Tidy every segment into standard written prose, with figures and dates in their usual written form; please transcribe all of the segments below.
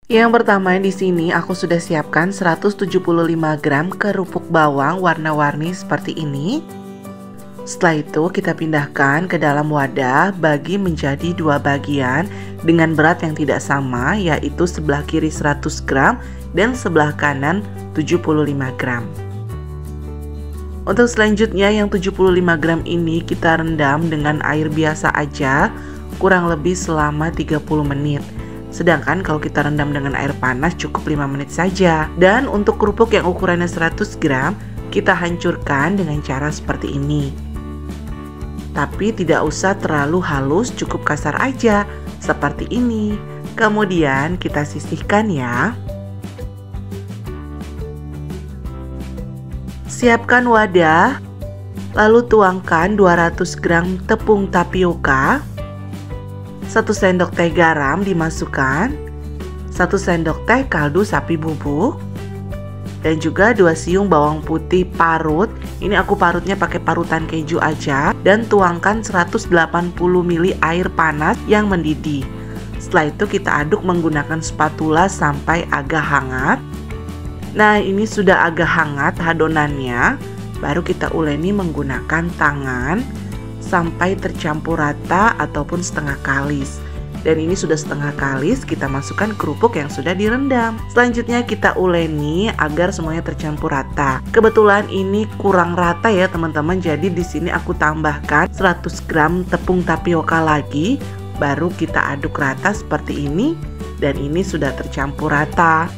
Yang pertama di sini aku sudah siapkan 175 gram kerupuk bawang warna-warni seperti ini. Setelah itu kita pindahkan ke dalam wadah, bagi menjadi dua bagian dengan berat yang tidak sama, yaitu sebelah kiri 100 gram dan sebelah kanan 75 gram. Untuk selanjutnya yang 75 gram ini kita rendam dengan air biasa aja kurang lebih selama 30 menit. Sedangkan kalau kita rendam dengan air panas cukup 5 menit saja. Dan untuk kerupuk yang ukurannya 100 gram kita hancurkan dengan cara seperti ini. Tapi tidak usah terlalu halus, cukup kasar aja seperti ini. Kemudian kita sisihkan ya. Siapkan wadah, lalu tuangkan 200 gram tepung tapioka, 1 sendok teh garam dimasukkan, 1 sendok teh kaldu sapi bubuk, dan juga 2 siung bawang putih parut. Ini aku parutnya pakai parutan keju aja, dan tuangkan 180 ml air panas yang mendidih. Setelah itu kita aduk menggunakan spatula sampai agak hangat. Nah, ini sudah agak hangat adonannya, baru kita uleni menggunakan tangan sampai tercampur rata ataupun setengah kalis. Dan ini sudah setengah kalis, kita masukkan kerupuk yang sudah direndam. Selanjutnya kita uleni agar semuanya tercampur rata. Kebetulan ini kurang rata ya teman-teman, jadi di sini aku tambahkan 100 gram tepung tapioka lagi, baru kita aduk rata seperti ini, dan ini sudah tercampur rata.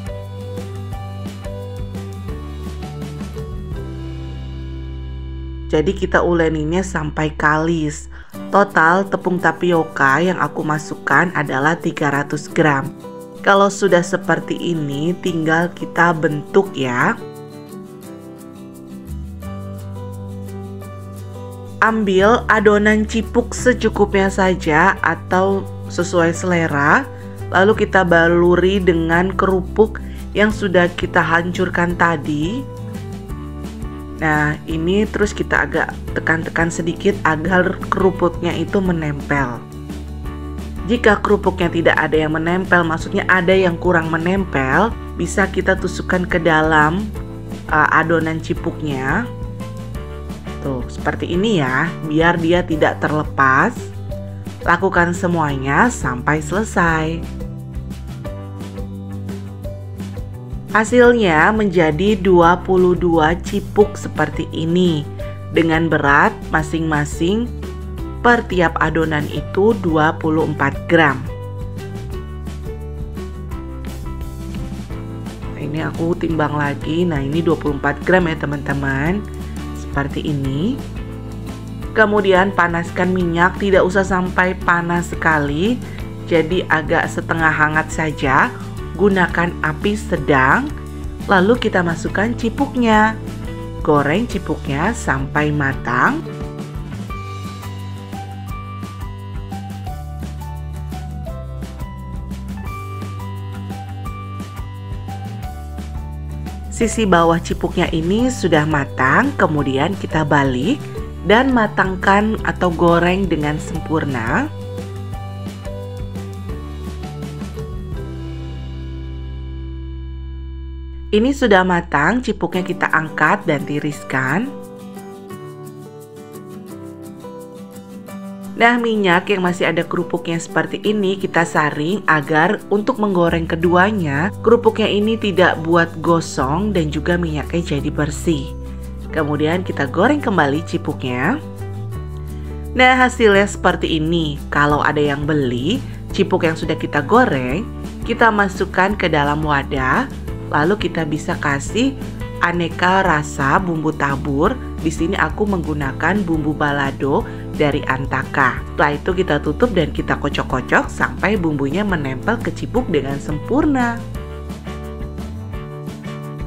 Jadi kita uleninya sampai kalis. Total tepung tapioka yang aku masukkan adalah 300 gram. Kalau sudah seperti ini tinggal kita bentuk ya. Ambil adonan cipuk secukupnya saja atau sesuai selera. Lalu kita baluri dengan kerupuk yang sudah kita hancurkan tadi. Nah, ini terus kita agak tekan-tekan sedikit agar kerupuknya itu menempel. Jika kerupuknya tidak ada yang menempel, maksudnya ada yang kurang menempel, bisa kita tusukkan ke dalam adonan cipuknya. Tuh, seperti ini ya, biar dia tidak terlepas. Lakukan semuanya sampai selesai. Hasilnya menjadi 22 cipuk seperti ini dengan berat masing-masing per tiap adonan itu 24 gram. Nah, ini aku timbang lagi. Nah, ini 24 gram ya teman-teman. Seperti ini. Kemudian panaskan minyak, tidak usah sampai panas sekali. Jadi agak setengah hangat saja. Gunakan api sedang, lalu kita masukkan cipuknya. Goreng cipuknya sampai matang. Sisi bawah cipuknya ini sudah matang, kemudian kita balik dan matangkan atau goreng dengan sempurna. Ini sudah matang, cipuknya kita angkat dan tiriskan. Nah, minyak yang masih ada kerupuknya seperti ini kita saring agar untuk menggoreng keduanya, kerupuknya ini tidak buat gosong dan juga minyaknya jadi bersih. Kemudian kita goreng kembali cipuknya. Nah, hasilnya seperti ini. Kalau ada yang beli cipuk yang sudah kita goreng, kita masukkan ke dalam wadah. Lalu kita bisa kasih aneka rasa bumbu tabur. Di sini aku menggunakan bumbu balado dari Antaka. Setelah itu kita tutup dan kita kocok-kocok sampai bumbunya menempel ke cipuk dengan sempurna.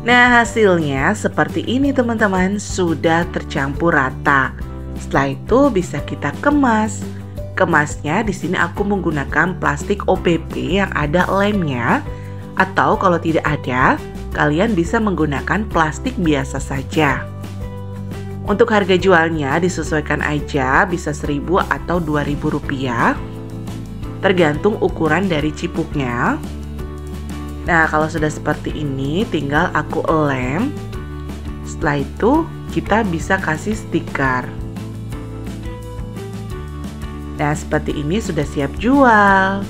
Nah, hasilnya seperti ini teman-teman, sudah tercampur rata. Setelah itu bisa kita kemas. Kemasnya di sini aku menggunakan plastik OPP yang ada lemnya. Atau kalau tidak ada, kalian bisa menggunakan plastik biasa saja. Untuk harga jualnya disesuaikan aja, bisa 1.000 atau 2.000 rupiah, tergantung ukuran dari cipuknya. Nah, kalau sudah seperti ini, tinggal aku lem. Setelah itu, kita bisa kasih stiker. Nah, seperti ini sudah siap jual.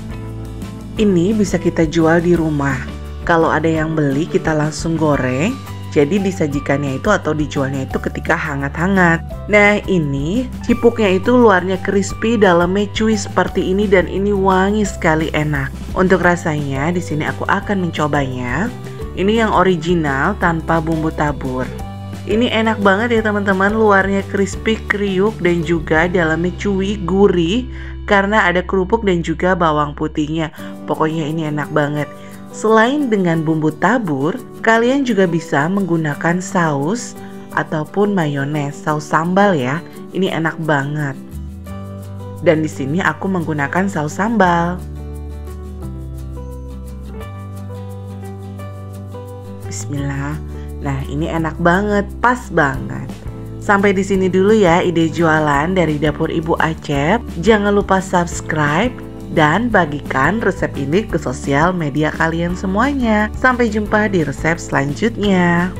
Ini bisa kita jual di rumah. Kalau ada yang beli, kita langsung goreng. Jadi disajikannya itu atau dijualnya itu ketika hangat-hangat. Nah, ini cipuknya itu luarnya crispy, dalamnya chewy seperti ini, dan ini wangi sekali, enak. Untuk rasanya di sini aku akan mencobanya. Ini yang original tanpa bumbu tabur. Ini enak banget ya teman-teman, luarnya crispy, kriuk, dan juga dalamnya chewy, gurih karena ada kerupuk dan juga bawang putihnya. Pokoknya ini enak banget. Selain dengan bumbu tabur, kalian juga bisa menggunakan saus ataupun mayones, saus sambal ya. Ini enak banget. Dan di sini aku menggunakan saus sambal. Bismillah. Nah, ini enak banget, pas banget. Sampai di sini dulu ya ide jualan dari dapur Ibu Acep. Jangan lupa subscribe dan bagikan resep ini ke sosial media kalian semuanya. Sampai jumpa di resep selanjutnya.